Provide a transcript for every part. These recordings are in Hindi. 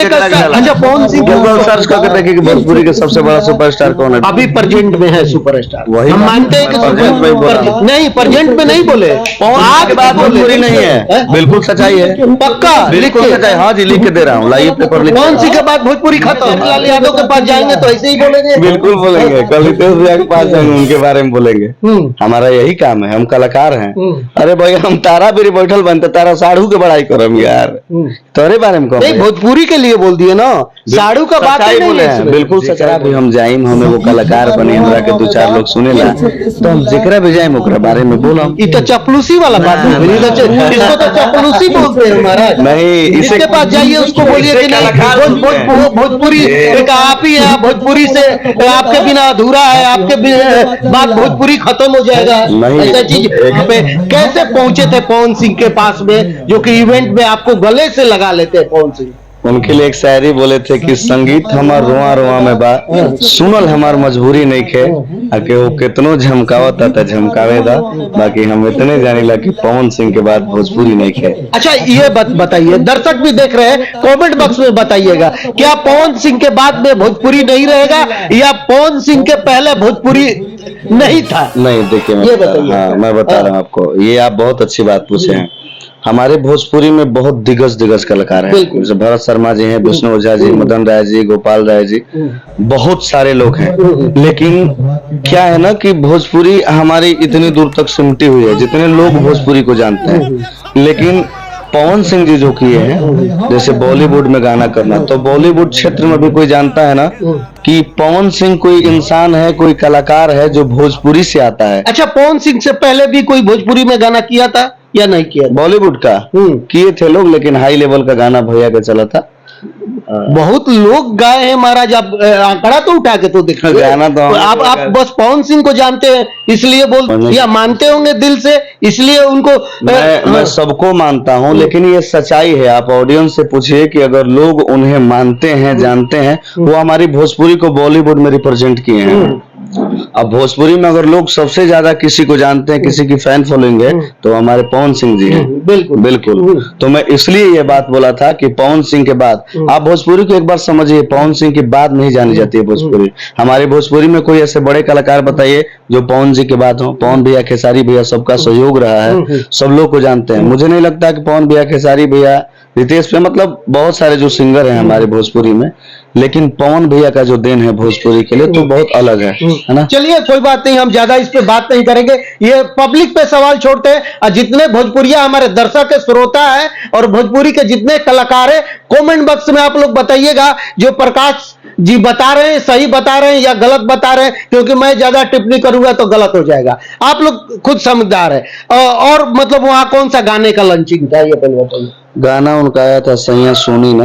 अच्छा पवन सिंह गूगल सर्च करके देखिए कि भोजपुरी के सबसे बड़ा सुपरस्टार कौन है। अभी प्रेजेंट में है सुपरस्टार। वही हम मानते हैं कि नहीं प्रेजेंट में नहीं बोले, आज के बाद भोजपुरी नहीं है, बिल्कुल सच्चाई है, पक्का बिल्कुल सच्चाई। हाँ जी, लिख के दे रहा हूँ, लाइए पेपर लिख। पवन सिंह के बाद भोजपुरी खत्म। लाल यादव के पास जाएंगे तो ऐसे ही बोलेंगे। बिल्कुल बोलेंगे, कल रितेश भैया के पास जाएंगे, उनके बारे में बोलेंगे। हमारा यही काम है, हम कलाकार हैं। अरे भाई हम तारा भी बैठल बनते, तारा साढ़ू के बड़ाई करम यार, तोरे बारे में कौन? भोजपुरी के लिए बोल दिए ना, साड़ू का बात ही बोले हैं। बिल्कुल सच्चाई भी हम जाइम, हमें वो कलाकार बने, हमरा के दो चार लोग सुनेला तो हम जिक्र भी जाइम, ओकरा बारे में बोलम। ये तो चपलूसी वाला बात है, इसको तो चपलूसी बोलते हैं महाराज। नहीं, इसके पास जाइए, उसको बोलिए कि नहीं भोजपुरी एक आप ही है, भोजपुरी से आपके बिना अधूरा है, आपके बाद भोजपुरी खत्म हो जाएगा। ऐसा चीज कैसे पहुंचे थे पवन सिंह के पास में, जो कि इवेंट में आपको गले से लगा लेते हैं पवन सिंह। उनके लिए एक शायरी बोले थे कि संगीत हमार रुआ रुआ में बा, सुनल हमार मजबूरी नहीं खे, आके वो कितनो झमकावता था झमकावेदा, बाकी हम इतने जानिला कि पवन सिंह के बाद भोजपुरी नहीं खे। अच्छा ये बताइए, दर्शक भी देख रहे हैं, कमेंट बॉक्स में बताइएगा, क्या पवन सिंह के बाद में भोजपुरी नहीं रहेगा या पवन सिंह के पहले भोजपुरी नहीं था? नहीं, देखिए मैं बता रहा हूँ आपको, ये आप बहुत अच्छी बात पूछे हैं। हमारे भोजपुरी में बहुत दिग्गज कलाकार हैं, जैसे भरत शर्मा जी हैं, विष्णु ओझा जी, मदन राय जी, गोपाल राय जी, बहुत सारे लोग हैं। लेकिन क्या है ना कि भोजपुरी हमारी इतनी दूर तक सिमटी हुई है, जितने लोग भोजपुरी को जानते हैं। लेकिन पवन सिंह जी जो किए हैं, जैसे बॉलीवुड में गाना करना, तो बॉलीवुड क्षेत्र में भी कोई जानता है ना कि पवन सिंह कोई इंसान है, कोई कलाकार है जो भोजपुरी से आता है। अच्छा पवन सिंह से पहले भी कोई भोजपुरी में गाना किया था या नहीं किया? बॉलीवुड का किए थे लोग, लेकिन हाई लेवल का गाना भैया का चला था। बहुत लोग गाए हैं महाराज, आप आंकड़ा तो उठा के तो देखिए। गाना तो आप बस पवन सिंह को जानते हैं इसलिए बोल, या मानते होंगे दिल से इसलिए उनको। मैं सबको मानता हूं, लेकिन ये सच्चाई है। आप ऑडियंस से पूछिए कि अगर लोग उन्हें मानते हैं, जानते हैं, वो हमारी भोजपुरी को बॉलीवुड में रिप्रेजेंट किए हैं। अब भोजपुरी में अगर लोग सबसे ज्यादा किसी को जानते हैं, किसी की फैन फॉलोइंग है, तो हमारे पवन सिंह जी हैं। बिल्कुल। तो मैं इसलिए ये बात बोला था कि पवन सिंह के बाद, आप भोजपुरी को एक बार समझिए, पवन सिंह के बाद नहीं जानी जाती है भोजपुरी। हमारे भोजपुरी में कोई ऐसे बड़े कलाकार बताइए जो पवन जी के बाद हो। पवन भैया, खेसारी भैया, सबका सहयोग रहा है, सब लोग को जानते हैं। मुझे नहीं लगता कि पवन भैया, खेसारी भैया, रितेश भैया, मतलब बहुत सारे जो सिंगर हैं हमारे भोजपुरी में, लेकिन पवन भैया का जो देन है भोजपुरी के लिए तो बहुत अलग है ना। चलिए कोई बात नहीं, हम ज्यादा इस पे बात नहीं करेंगे, ये पब्लिक पे सवाल छोड़ते हैं। और जितने भोजपुरिया हमारे दर्शक श्रोता है और भोजपुरी के जितने कलाकार है, कमेंट बॉक्स में आप लोग बताइएगा जो प्रकाश जी बता रहे हैं सही बता रहे हैं या गलत बता रहे हैं, क्योंकि मैं ज्यादा टिप्पणी करूंगा तो गलत हो जाएगा। आप लोग खुद समझदार है। और मतलब वहां कौन सा गाने का लॉन्चिंग था ये पहले बताइए। गाना उनका आया था सैया सोनी ना,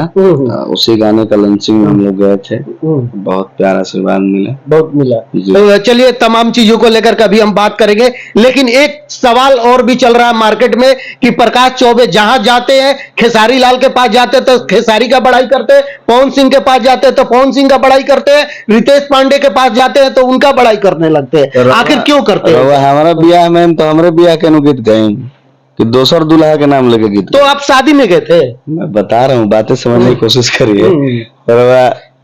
उसी गाने का लॉन्चिंग में हम लोग गए थे, बहुत प्यारा आशीर्वाद मिला, बहुत मिला। तो चलिए तमाम चीजों को लेकर कभी हम बात करेंगे, लेकिन एक सवाल और भी चल रहा है मार्केट में कि प्रकाश चौबे जहां जाते हैं, खेसारी लाल के पास जाते तो खेसारी का बड़ाई करते हैं, पवन सिंह के पास जाते हैं तो पवन सिंह का बड़ाई करते हैं, रितेश पांडे के पास जाते हैं तो उनका बड़ाई करने लगते हैं। आखिर क्यों करते हैं? हमारा ब्याह में तो हमारे ब्याह के गीत गए कि दोसर दूल्हा के नाम लेके गीत। तो आप शादी में गए थे? मैं बता रहा हूँ, बातें समझने की कोशिश करिए।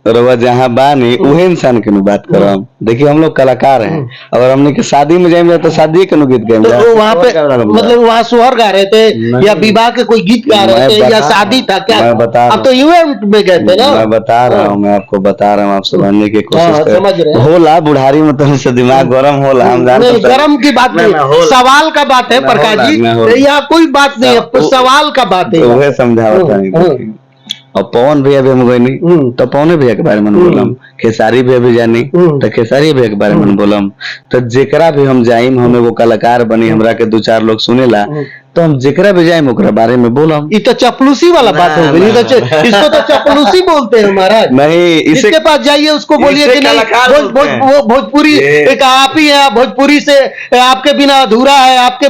रवा जहाँ बानी उहे इंसान के बात कर रहा हूँ। देखिए हम लोग कलाकार हैं, अगर हमने की शादी में जाएंगे तो शादी के गीत गाएंगे। तो वहाँ पे मतलब वहाँ सोहर गा रहे थे या विवाह के कोई गीत गा रहे थे या शादी था क्या? मैं बता रहा हूँ, तो इवेंट में गए थे ना। मैं बता रहा हूँ, मैं आपको बता रहा हूँ, आप समझने की कोशिश समझ रहे हैं। होला बुढ़ारी में तो दिमाग गरम होला, हम जानते हैं। गरम की बात नहीं, सवाल का बात है प्रकाश जी, यहाँ कोई बात नहीं है, सवाल का बात है। वह समझा। और पवन भैया भी हम गए नहीं तो पवन भैया के बारे में बोलम, खेसारी भैया भी जानी तो खेसारी भैया के बारे में बोलम। तो जेकरा भी हम जाइम, हमें वो कलाकार बनी, हमरा के दो चार लोग सुनेला, तो हम जेकरा भी जाए ओकरा बारे में बोलम। ये तो चपलूसी वाला बात हो गई, इसको तो चपलूसी बोलते हैं महाराज। नहीं, इसके पास जाइए, उसको बोलिए कि नहीं भोजपुरी एक आप ही है, भोजपुरी से आपके बिना अधूरा है, आपके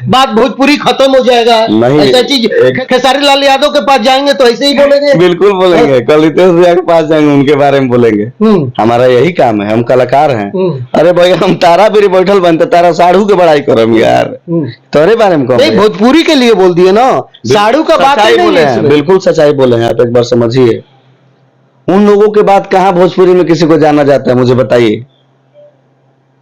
बाद भोजपुरी खत्म हो जाएगा। ऐसा चीज खेसारी लाल यादव के पास जाएंगे तो ऐसे ही बोलेंगे। बिल्कुल बोलेंगे, कल रितेश भैया के पास जाएंगे, उनके बारे में बोलेंगे। हमारा यही काम है, हम कलाकार हैं। अरे भाई हम तारा भी बैठल बनते, तारा साढ़ू के बड़ाई करम यार, तोरे बारे में कौन? नहीं, भोजपुरी के लिए बोल दिए ना, साड़ू का बात सच्चाई ही नहीं बोले है हैं, इसमें। बिल्कुल सच्चाई बोले हैं आप, एक बार समझिए। उन लोगों के बाद कहाँ भोजपुरी में किसी को जाना जाता है, मुझे बताइए।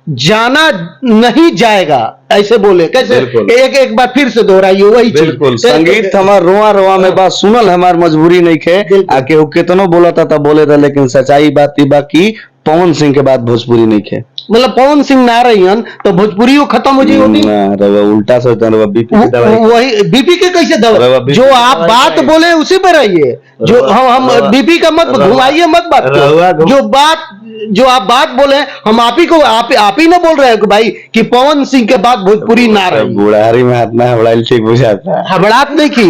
जाना नहीं जाएगा ऐसे बोले कैसे? बिल्कुल। एक बार फिर से दोहराइए वही चीज। बिल्कुल, संगीत हमार रोआ रोआ में बात सुनल, हमार मजबूरी नहीं खे बिल्कुल। आके वो कितनो बोला था तब बोले था, लेकिन सच्चाई बात ई बा की पवन सिंह के बाद भोजपुरी नहीं खे। मतलब पवन सिंह ना रही हन तो भोजपुरी खत्म हो जाए होती। रवा उल्टा सोचता है, बीपी की दवाई। वही बीपी के कैसे अरे दवा? बीपी जो की आप दवाई बात खाइए। बोले उसी पे रहिए। जो हम रवा- बीपी का मत रवा- घुमाइए, मत बात को। रवा घुम- जो आप बात बोले हम आप ही को आप ही ना बोल रहे हैं कि भाई कि पवन सिंह के बाद भोजपुरी ना रही। बुढ़ारी में हाथ ना हबड़ाइल ठीक बुझाता है। हबड़ात नहीं की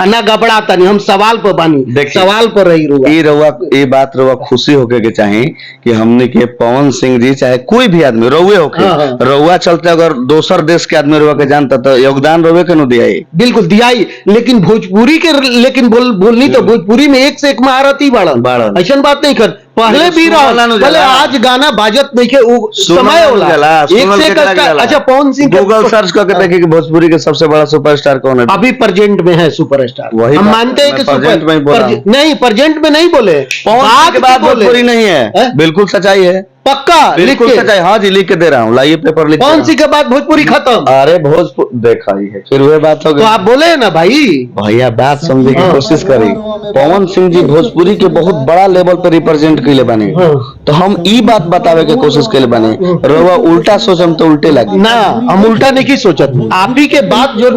ना घबराता नहीं, हम सवाल पर बानी, देखिए, सवाल पर रही रुआ। ये बात रउआ खुशी होके के चाहे कि हमने के पवन सिंह जी चाहे कोई भी आदमी रउए होके, हाँ। रउआ चलते अगर दोसर देश के आदमी रउआ के जानता तो योगदान रउए के न दिया। बिल्कुल दिया ही, लेकिन भोजपुरी के लेकिन बोलनी तो भोजपुरी में एक से एक महारत ही बाड़न। बाड़न, ऐसा बात नहीं कर पहले भी सुनल रहा नु भले जाला। आज गाना बाजत नहीं के उ समय सुनल होला जाला, एक सुनल से केकरा एक जाला। अच्छा पवन सिंह के- गूगल सर्च करके देखिए कि भोजपुरी के सबसे बड़ा सुपरस्टार कौन है। अभी प्रेजेंट में है सुपरस्टार। वही हम बात मानते हैं मैं कि present में ही बोला हूं। नहीं प्रेजेंट में नहीं बोले, पवन सिंह के बाद बोले। भोजपुरी नहीं है, हैं? बिल्कुल सच्चाई है, पक्का लिख बिल्कुल के सच्चाई। हाँ जी, लिख के दे रहा हूँ, लाइए पेपर लिख पवन सिंह के बाद भोजपुरी खत्म। अरे भोजपुरी देखा ही है, फिर वह बात हो तो गई। आप बोले हैं ना भाई। भैया बात समझे की हाँ। कोशिश करी। पवन सिंह जी भोजपुरी के बहुत बड़ा लेवल पे रिप्रेजेंट कैले बने, हाँ। तो हम ई बात बतावे के कोशिश कैले बने। रउआ उल्टा सोचम तो उल्टे लगी ना, हम उल्टा नहीं सोचत। आप ही के बात जो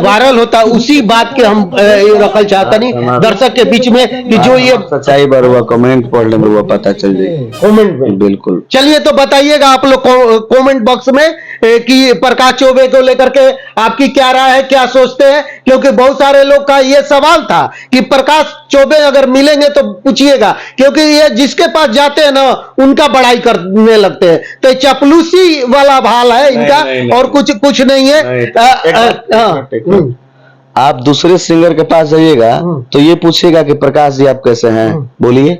वायरल होता उसी बात के हम रखल चाहता नहीं दर्शक के बीच में कि जो ये सच्चाई बार हुआ कमेंट पढ़ ले रउआ पता चल जाए। कमेंट में। बिल्कुल। चलिए तो बताइएगा आप लोग कमेंट बॉक्स में कि प्रकाश चौबे को लेकर के आपकी क्या राय है, क्या सोचते हैं, क्योंकि बहुत सारे लोग का ये सवाल था कि प्रकाश चौबे अगर मिलेंगे तो पूछिएगा, क्योंकि ये जिसके पास जाते हैं ना उनका बड़ाई करने लगते हैं। तो चपलूसी वाला भाल है इनका, नहीं। और कुछ नहीं है। आप दूसरे सिंगर के पास जाइएगा तो ये पूछिएगा कि प्रकाश जी आप कैसे हैं, बोलिए।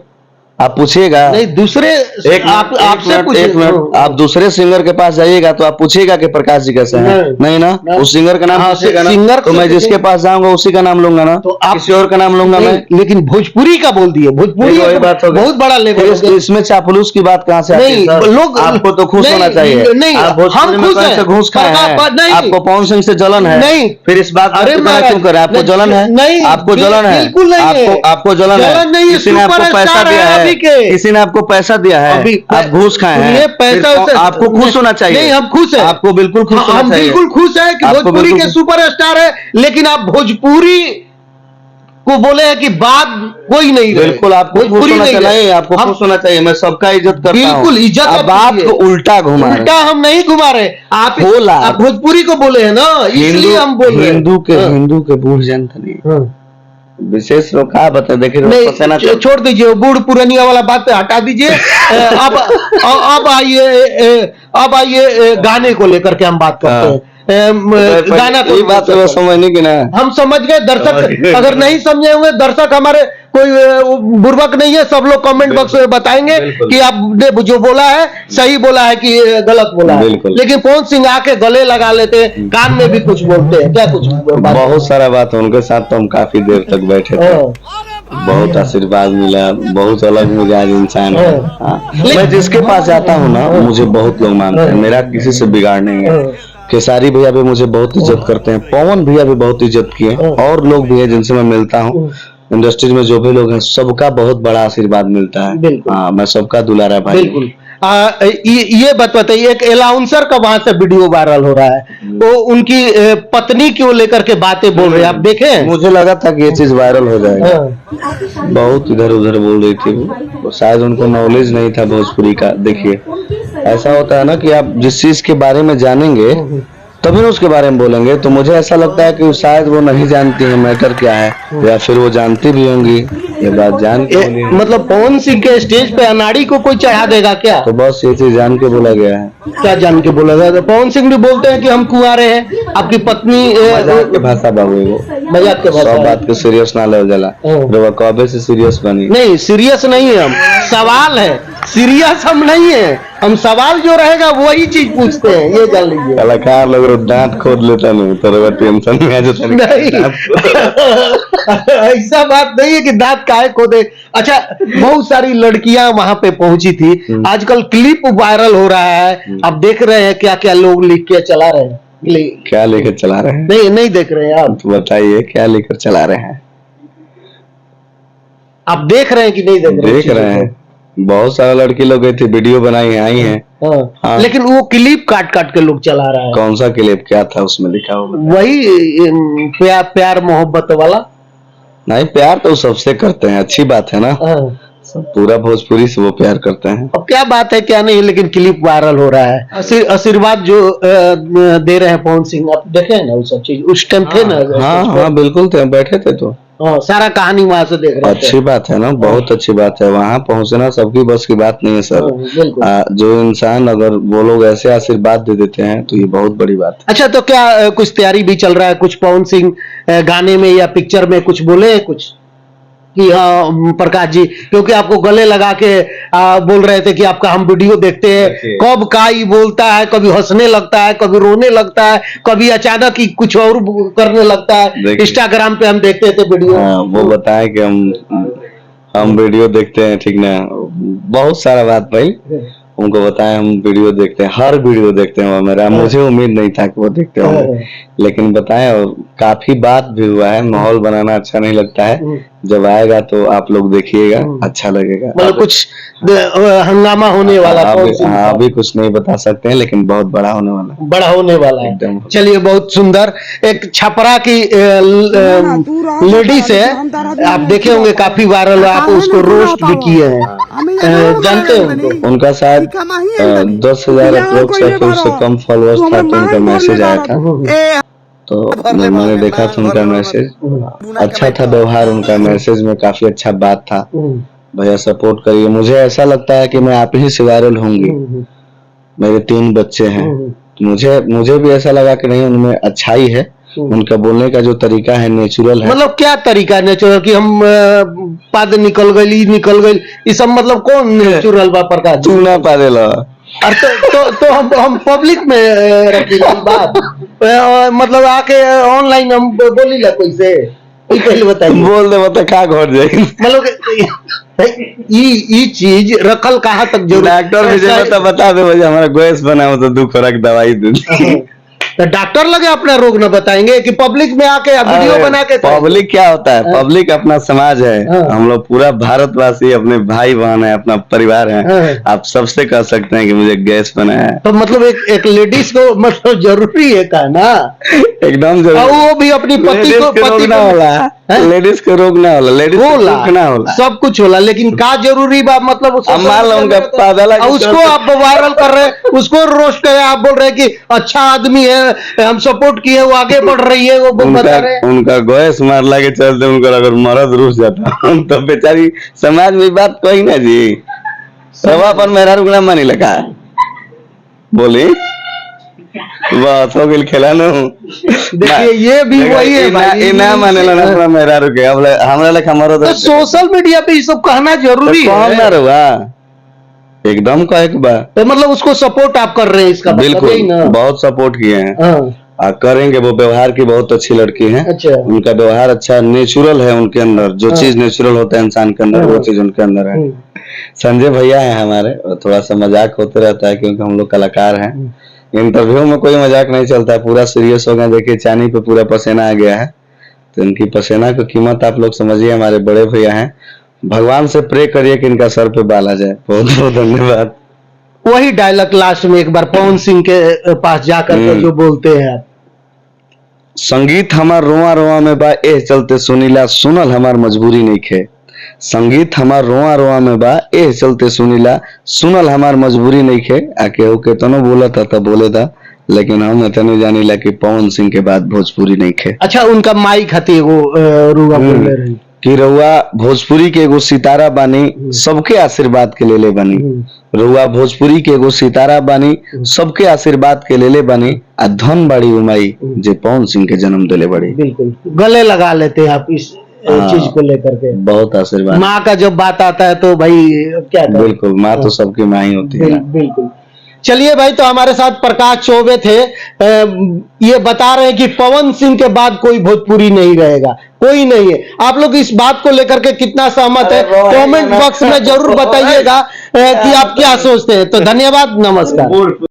आप पूछिएगा नहीं दूसरे आपसे एक मिनट, आप दूसरे सिंगर के पास जाइएगा तो आप पूछिएगा कि प्रकाश जी कैसे हैं, नहीं ना, उस सिंगर का नाम हाँ, पूछिएगा ना, सिंगर तो मैं जिसके पास जाऊंगा उसी का नाम लूंगा ना, तो आप किसी और का नाम लूंगा मैं। लेकिन भोजपुरी का बोल दिए, भोजपुरी वही बात हो गई। बहुत बड़ा लेवल हो गया। इसमें चापलूस की बात कहाँ से आती है नहीं, सर? लोग आपको तो खुश नहीं, होना चाहिए। नहीं, आप भोजपुरी हम में खुश कहीं हैं। से घूस खाए हैं, नहीं। आपको पवन सिंह से जलन है, नहीं। फिर इस बात अरे को महाराज, क्यों करे? आपको जलन है? नहीं, आपको जलन है? बिल्कुल नहीं है। आपको जलन है? जलन नहीं है, किसी ने आपको पैसा सुपरस्टार दिया है है? अभी के। किसी ने आपको पैसा दिया है? अभी आप घूस खाए ये हैं? पैसा फिर आपको खुश होना चाहिए। नहीं, हम खुश हैं। आपको बिल्कुल खुश होना हम चाहिए। बिल्कुल खुश हैं कि आपको भोजपुरी के बिल्कुल- सुपरस्टार है, लेकिन आप भोजपुरी को बोले हैं कि बात कोई नहीं रहे। बिल्कुल आपको खुश भोजपुरी होना नहीं चाहिए, रहे। आपको हम खुश होना चाहिए। मैं सबका इज्जत करता हूँ, बिल्कुल इज्जत आप आप बात कीजिए। को उल्टा घुमा रहे हैं। उल्टा हम नहीं घुमा रहे, आप बोला। आप भोजपुरी को बोले हैं ना, इसलिए हम बोल रहे हैं। हिंदू के बूढ़ जनता नहीं, विशेष लोग क्या बता देखिए पसेना नहीं, छोड़ दीजिए वो बूढ़ पुरानिया वाला बात पे हटा दीजिए। अब आइए गाने को लेकर के हम बात करते हैं। गाना ये बात तो समझने की ना, हम समझ गए। दर्शक अगर नहीं समझे होंगे, दर्शक हमारे कोई बुर्बक नहीं है, सब लोग कमेंट बॉक्स में बताएंगे कि आपने जो बोला है सही बोला है कि गलत बोला है। लेकिन पवन सिंह आके गले लगा लेते हैं, कान में भी कुछ बोलते हैं, क्या कुछ बहुत सारा बात है उनके साथ, तो हम काफी देर तक बैठे थे, बहुत आशीर्वाद मिला, बहुत अलग मिजाज इंसान है। हाँ। मैं जिसके पास जाता हूँ ना मुझे बहुत लोग मानते हैं, मेरा किसी से बिगाड़ नहीं है। खेसारी भैया भी मुझे बहुत इज्जत करते हैं, पवन भैया भी बहुत इज्जत किए, और लोग भी है जिनसे मैं मिलता हूँ। इंडस्ट्री में जो भी लोग हैं सबका बहुत बड़ा आशीर्वाद मिलता है। हाँ, मैं सबका दुलारा भाई। बिल्कुल। ये बात बताइए, एक अलाउंसर का वहां से वीडियो वायरल हो रहा है, वो उनकी पत्नी को लेकर के बातें बोल रहे हैं, आप देखें? मुझे लगा था कि ये चीज वायरल हो जाएगा, बहुत इधर उधर बोल रही थी वो, शायद उनको नॉलेज नहीं था भोजपुरी का। देखिए ऐसा होता है ना कि आप जिस चीज के बारे में जानेंगे तभी उसके बारे में बोलेंगे, तो मुझे ऐसा लगता है कि शायद वो नहीं जानती है मैटर क्या है, या फिर वो जानती भी होंगी, ये बात जान के बोली है। मतलब पवन सिंह के स्टेज पे अनाड़ी को कोई चढ़ा देगा क्या? तो बस ये चीज जान के बोला गया है। क्या जान के बोला गया? तो पवन सिंह भी बोलते हैं कि हम कुंवारे हैं, आपकी पत्नी मजाक की भाषा बाबू है वो। मजाक के सब भाषा बात के सीरियस ना ले जाला। रवा कबे से सीरियस बनी? नहीं, सीरियस नहीं है हम, सवाल है, सीरियस हम नहीं है, हम सवाल जो रहेगा वही चीज पूछते हैं, ये जान लीजिए। कलाकार लोग दांत खोद लेता नहीं तो रवा टेंशन में आ जाता नहीं ऐसा बात नहीं है कि दांत काहे खोदे। अच्छा, बहुत सारी लड़कियां वहां पे पहुंची थी, आजकल क्लिप वायरल हो रहा है, आप देख रहे हैं क्या क्या लोग लिख के चला रहे हैं। क्या लेकर चला रहे हैं? नहीं, नहीं देख रहे हैं आप? तो बताइए क्या लेकर चला रहे हैं? आप देख रहे हैं कि नहीं देख रहे हैं? बहुत सारा लड़की लोग गई थी, वीडियो बनाई है, आई हैं। हाँ। लेकिन वो क्लिप काट काट के लोग चला रहा है। कौन सा क्लिप, क्या था उसमें लिखा होगा? वही प्यार मोहब्बत वाला। नहीं, प्यार तो सबसे करते हैं, अच्छी बात है ना। पूरा भोजपुरी से वो प्यार करते हैं। अब क्या बात है क्या नहीं, लेकिन क्लिप वायरल हो रहा है। आशीर्वाद जो दे रहे हैं पवन सिंह, आप देखे हैं ना वो सब चीज, उस टाइम थे ना? हाँ बिल्कुल थे, बैठे थे तो सारा कहानी वहां से देख रहे थे। अच्छी बात है ना, बहुत अच्छी बात है। वहां पहुंचना सबकी बस की बात नहीं है सर। जो इंसान, अगर वो लोग ऐसे आशीर्वाद दे देते हैं तो ये बहुत बड़ी बात है। अच्छा, तो क्या कुछ तैयारी भी चल रहा है, कुछ पवन सिंह गाने में या पिक्चर में कुछ बोले हैं कुछ कि हाँ प्रकाश जी, क्योंकि आपको गले लगा के बोल रहे थे कि आपका हम वीडियो देखते हैं, कब काई बोलता है, कभी हंसने लगता है, कभी रोने लगता है, कभी अचानक ही कुछ और करने लगता है। इंस्टाग्राम पे हम देखते थे वीडियो। वो बताए कि हम वीडियो देखते हैं, ठीक ना। बहुत सारा बात भाई उनको बताया, हम वीडियो देखते हैं, हर वीडियो देखते हैं मेरा। मुझे उम्मीद नहीं था कि वो देखते होंगे, लेकिन बताया, काफी बात भी हुआ है। माहौल बनाना अच्छा नहीं लगता है, जब आएगा तो आप लोग देखिएगा, अच्छा लगेगा। मतलब कुछ हंगामा होने वाला? अभी कुछ नहीं बता सकते हैं, लेकिन बहुत बड़ा होने वाला है। बड़ा होने वाला है। चलिए, बहुत सुंदर। एक छपरा की लेडीज है, आप देखे होंगे, काफी वायरल, आप उसको रोस्ट भी किए हैं, जानते हैं उनको? उनका शायद 10,000 अप्रोक्स या फिर उससे कम फॉलोअर्स था, तो उनका मैसेज आया था, तो मैंने देखा था उनका मैसेज। अच्छा था व्यवहार उनका, मैसेज में काफी अच्छा बात था। भैया सपोर्ट करिए, मुझे ऐसा लगता है कि मैं आप ही से वायरल होंगी। मेरे 3 बच्चे हैं, तो मुझे भी ऐसा लगा कि नहीं, उनमें अच्छाई है, उनका बोलने का जो तरीका है नेचुरल है। मतलब क्या तरीका है नेचुरल, कि हम पद निकल गई ये सब, मतलब कौन नेचुरल बा प्रकाश? चूना पादेला। तो हम पब्लिक में रखी बात, मतलब आके ऑनलाइन हम बोली ला कोई से, पहले बताइए। बोल दे बता का घर जाएगी, मतलब ये चीज रखल कहाँ तक जरूर? डॉक्टर भी बता दे भाई, हमारा गैस बना हो तो 2 खुराक दवाई दे। तो डॉक्टर लगे अपना रोग न बताएंगे कि पब्लिक में आके वीडियो बना के? पब्लिक क्या होता है? पब्लिक अपना समाज है, हम लोग पूरा भारतवासी अपने भाई बहन है, अपना परिवार है। आप सबसे कह सकते हैं कि मुझे गैस बना है, तो मतलब एक लेडीज को मतलब जरूरी है का ना? एकदम जरूरी। वो भी अपनी पति ना होला, लेडीज को रोग ना होला, लेडीज ना होला, सब कुछ होला, लेकिन का जरूरी बा? मतलब उसको आप वायरल कर रहे हैं, उसको रोस्ट कर, आप बोल रहे हैं कि अच्छा आदमी है, हम सपोर्ट किए, वो आगे बढ़ रही है, वो बता रहे हैं। उनका गैस मारला के चलते उनका अगर मर्द रुस जाता तो बेचारी समाज में बात कही ना जी, सवा पर मेरा रुकना मानी लगा बोली बस हो गई खेला नो। देखिए, ये भी वही है भाई, ना माने ला ना मेरा रुके, अब हमरा लेखा मर्द। तो सोशल मीडिया पे ये सब कहना जरूरी है, कौन ना रुआ एकदम कहे के बा। तो मतलब उसको सपोर्ट आप कर रहे हैं, इसका बिल्कुल बहुत सपोर्ट किए हैं, करेंगे। वो व्यवहार की बहुत अच्छी लड़की है। अच्छा। उनका व्यवहार अच्छा, नेचुरल है उनके अंदर, जो चीज नेचुरल होता है इंसान के अंदर, वो चीज उनके अंदर है। संजय भैया है हमारे, थोड़ा सा मजाक होते रहता है क्योंकि हम लोग कलाकार हैं। इंटरव्यू में कोई मजाक नहीं चलता है, पूरा सीरियस हो गया। देखिए चानी पे पूरा पसीना आ गया है, तो इनकी पसीना की कीमत आप लोग समझिए। हमारे बड़े भैया हैं, भगवान से प्रे करिए कि इनका सर पे बाल आ जाए। बहुत बहुत धन्यवाद। वही डायलॉग लास्ट में एक बार पवन सिंह के पास जाकर जो बोलते हैं आप, संगीत हमार रोआ रोआ में बा, एह चलते सुनीला, सुनल हमार मजबूरी नहीं खे। संगीत हमार रोआ रोआ में बा, एह चलते सुनीला, सुनल हमार मजबूरी नहीं खे। आके होके तो बोला था बोले था, लेकिन हम इतने जानी ला कि पवन सिंह के बाद भोजपुरी नहीं खे। अच्छा, उनका माइक हती वो रुआ बोल रही, कि रउआ भोजपुरी के एगो सितारा बानी, सबके आशीर्वाद के लेले बानी। रउआ भोजपुरी के एगो सितारा बानी, सबके आशीर्वाद के लेले बानी। आ धन बड़ी उमाई जे पवन सिंह के जन्म दिले बड़ी। बिल्कुल गले लगा लेते हैं आप इस चीज को लेकर के। बहुत आशीर्वाद। माँ का जब बात आता है तो भाई क्या करें? बिल्कुल, माँ तो सबकी माँ ही होती है। बिल्कुल। चलिए भाई, तो हमारे साथ प्रकाश चौबे थे, ये बता रहे हैं कि पवन सिंह के बाद कोई भोजपुरी नहीं रहेगा, कोई नहीं है। आप लोग इस बात को लेकर के कितना सहमत है, कमेंट बॉक्स में जरूर बताइएगा कि आप क्या सोचते हैं। तो धन्यवाद, नमस्कार।